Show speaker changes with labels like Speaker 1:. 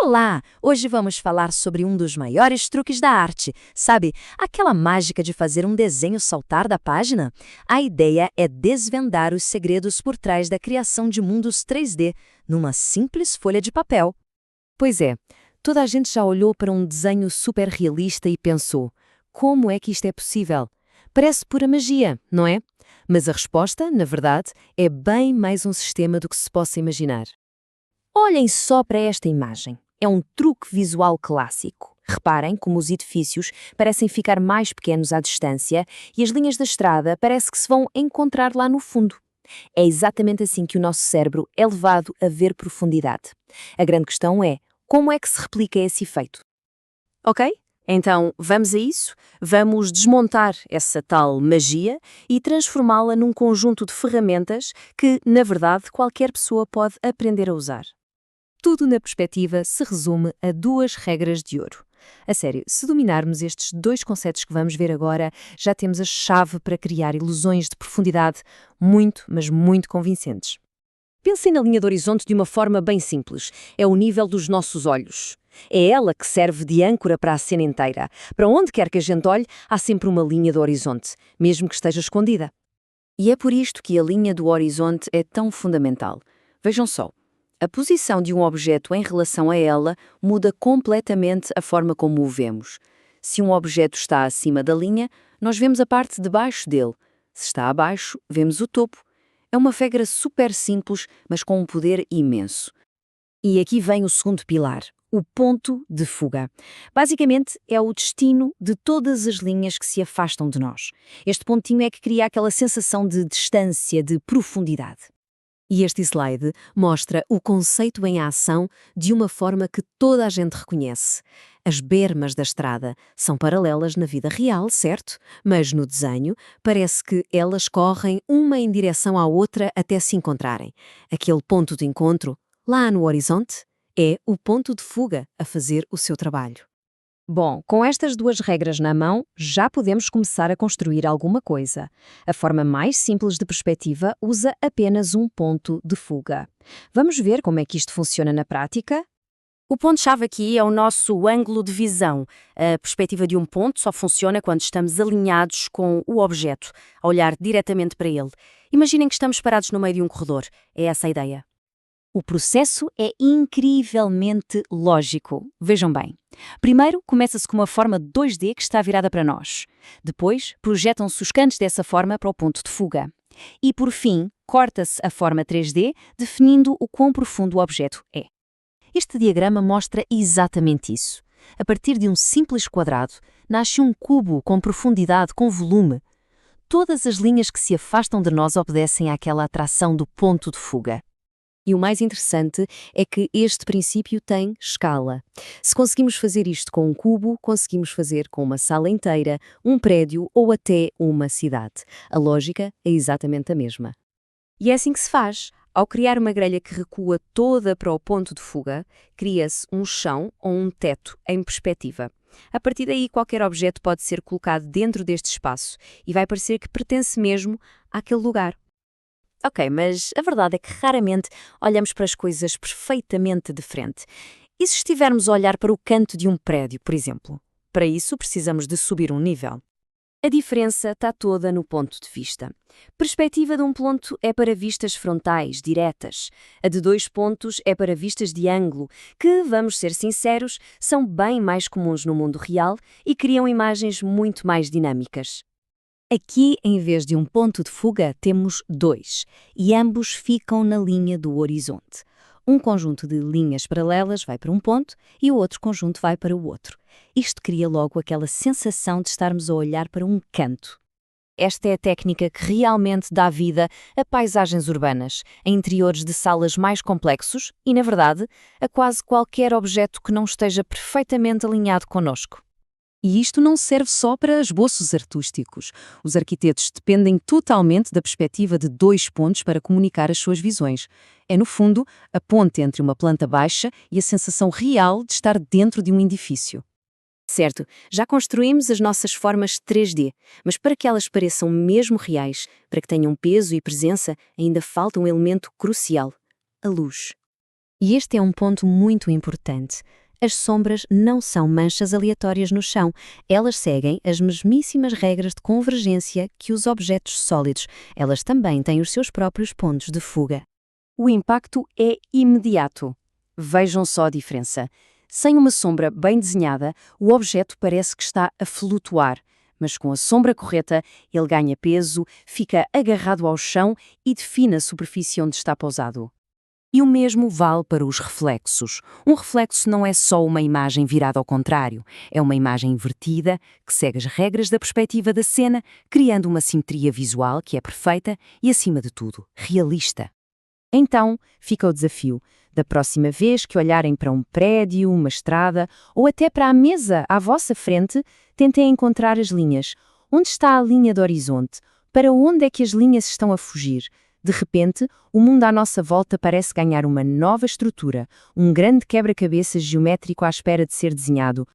Speaker 1: Olá! Hoje vamos falar sobre um dos maiores truques da arte, sabe? Aquela mágica de fazer um desenho saltar da página? A ideia é desvendar os segredos por trás da criação de mundos 3D numa simples folha de papel. Pois é, toda a gente já olhou para um desenho super realista e pensou: como é que isto é possível? Parece pura magia, não é? Mas a resposta, na verdade, é bem mais um sistema do que se possa imaginar. Olhem só para esta imagem. É um truque visual clássico. Reparem como os edifícios parecem ficar mais pequenos à distância e as linhas da estrada parece que se vão encontrar lá no fundo. É exatamente assim que o nosso cérebro é levado a ver profundidade. A grande questão é, como é que se replica esse efeito? Ok? Então, vamos a isso? Vamos desmontar essa tal magia e transformá-la num conjunto de ferramentas que, na verdade, qualquer pessoa pode aprender a usar. Tudo na perspectiva se resume a duas regras de ouro. A sério, se dominarmos estes dois conceitos que vamos ver agora, já temos a chave para criar ilusões de profundidade muito, mas muito convincentes. Pensem na linha do horizonte de uma forma bem simples. É o nível dos nossos olhos. É ela que serve de âncora para a cena inteira. Para onde quer que a gente olhe, há sempre uma linha do horizonte, mesmo que esteja escondida. E é por isto que a linha do horizonte é tão fundamental. Vejam só. A posição de um objeto em relação a ela muda completamente a forma como o vemos. Se um objeto está acima da linha, nós vemos a parte de baixo dele. Se está abaixo, vemos o topo. É uma regra super simples, mas com um poder imenso. E aqui vem o segundo pilar, o ponto de fuga. Basicamente, é o destino de todas as linhas que se afastam de nós. Este pontinho é que cria aquela sensação de distância, de profundidade. E este slide mostra o conceito em ação de uma forma que toda a gente reconhece. As bermas da estrada são paralelas na vida real, certo? Mas no desenho parece que elas correm uma em direção à outra até se encontrarem. Aquele ponto de encontro, lá no horizonte, é o ponto de fuga a fazer o seu trabalho. Bom, com estas duas regras na mão, já podemos começar a construir alguma coisa. A forma mais simples de perspectiva usa apenas um ponto de fuga. Vamos ver como é que isto funciona na prática? O ponto-chave aqui é o nosso ângulo de visão. A perspectiva de um ponto só funciona quando estamos alinhados com o objeto, a olhar diretamente para ele. Imaginem que estamos parados no meio de um corredor. É essa a ideia. O processo é incrivelmente lógico. Vejam bem. Primeiro, começa-se com uma forma 2D que está virada para nós. Depois, projetam-se os cantos dessa forma para o ponto de fuga. E, por fim, corta-se a forma 3D, definindo o quão profundo o objeto é. Este diagrama mostra exatamente isso. A partir de um simples quadrado, nasce um cubo com profundidade, com volume. Todas as linhas que se afastam de nós obedecem àquela atração do ponto de fuga. E o mais interessante é que este princípio tem escala. Se conseguimos fazer isto com um cubo, conseguimos fazer com uma sala inteira, um prédio ou até uma cidade. A lógica é exatamente a mesma. E é assim que se faz. Ao criar uma grelha que recua toda para o ponto de fuga, cria-se um chão ou um teto em perspectiva. A partir daí, qualquer objeto pode ser colocado dentro deste espaço e vai parecer que pertence mesmo àquele lugar. Ok, mas a verdade é que raramente olhamos para as coisas perfeitamente de frente. E se estivermos a olhar para o canto de um prédio, por exemplo? Para isso, precisamos de subir um nível. A diferença está toda no ponto de vista. Perspectiva de um ponto é para vistas frontais, diretas. A de 2 pontos é para vistas de ângulo, que, vamos ser sinceros, são bem mais comuns no mundo real e criam imagens muito mais dinâmicas. Aqui, em vez de um ponto de fuga, temos 2, e ambos ficam na linha do horizonte. Um conjunto de linhas paralelas vai para um ponto e o outro conjunto vai para o outro. Isto cria logo aquela sensação de estarmos a olhar para um canto. Esta é a técnica que realmente dá vida a paisagens urbanas, a interiores de salas mais complexos e, na verdade, a quase qualquer objeto que não esteja perfeitamente alinhado connosco. E isto não serve só para esboços artísticos. Os arquitetos dependem totalmente da perspectiva de 2 pontos para comunicar as suas visões. É, no fundo, a ponte entre uma planta baixa e a sensação real de estar dentro de um edifício. Certo, já construímos as nossas formas 3D, mas para que elas pareçam mesmo reais, para que tenham peso e presença, ainda falta um elemento crucial: a luz. E este é um ponto muito importante. As sombras não são manchas aleatórias no chão, elas seguem as mesmíssimas regras de convergência que os objetos sólidos. Elas também têm os seus próprios pontos de fuga. O impacto é imediato. Vejam só a diferença. Sem uma sombra bem desenhada, o objeto parece que está a flutuar, mas com a sombra correta, ele ganha peso, fica agarrado ao chão e define a superfície onde está pousado. E o mesmo vale para os reflexos. Um reflexo não é só uma imagem virada ao contrário, é uma imagem invertida que segue as regras da perspectiva da cena, criando uma simetria visual que é perfeita e, acima de tudo, realista. Então, fica o desafio. Da próxima vez que olharem para um prédio, uma estrada ou até para a mesa à vossa frente, tentem encontrar as linhas. Onde está a linha do horizonte? Para onde é que as linhas estão a fugir? De repente, o mundo à nossa volta parece ganhar uma nova estrutura, um grande quebra-cabeças geométrico à espera de ser desenhado.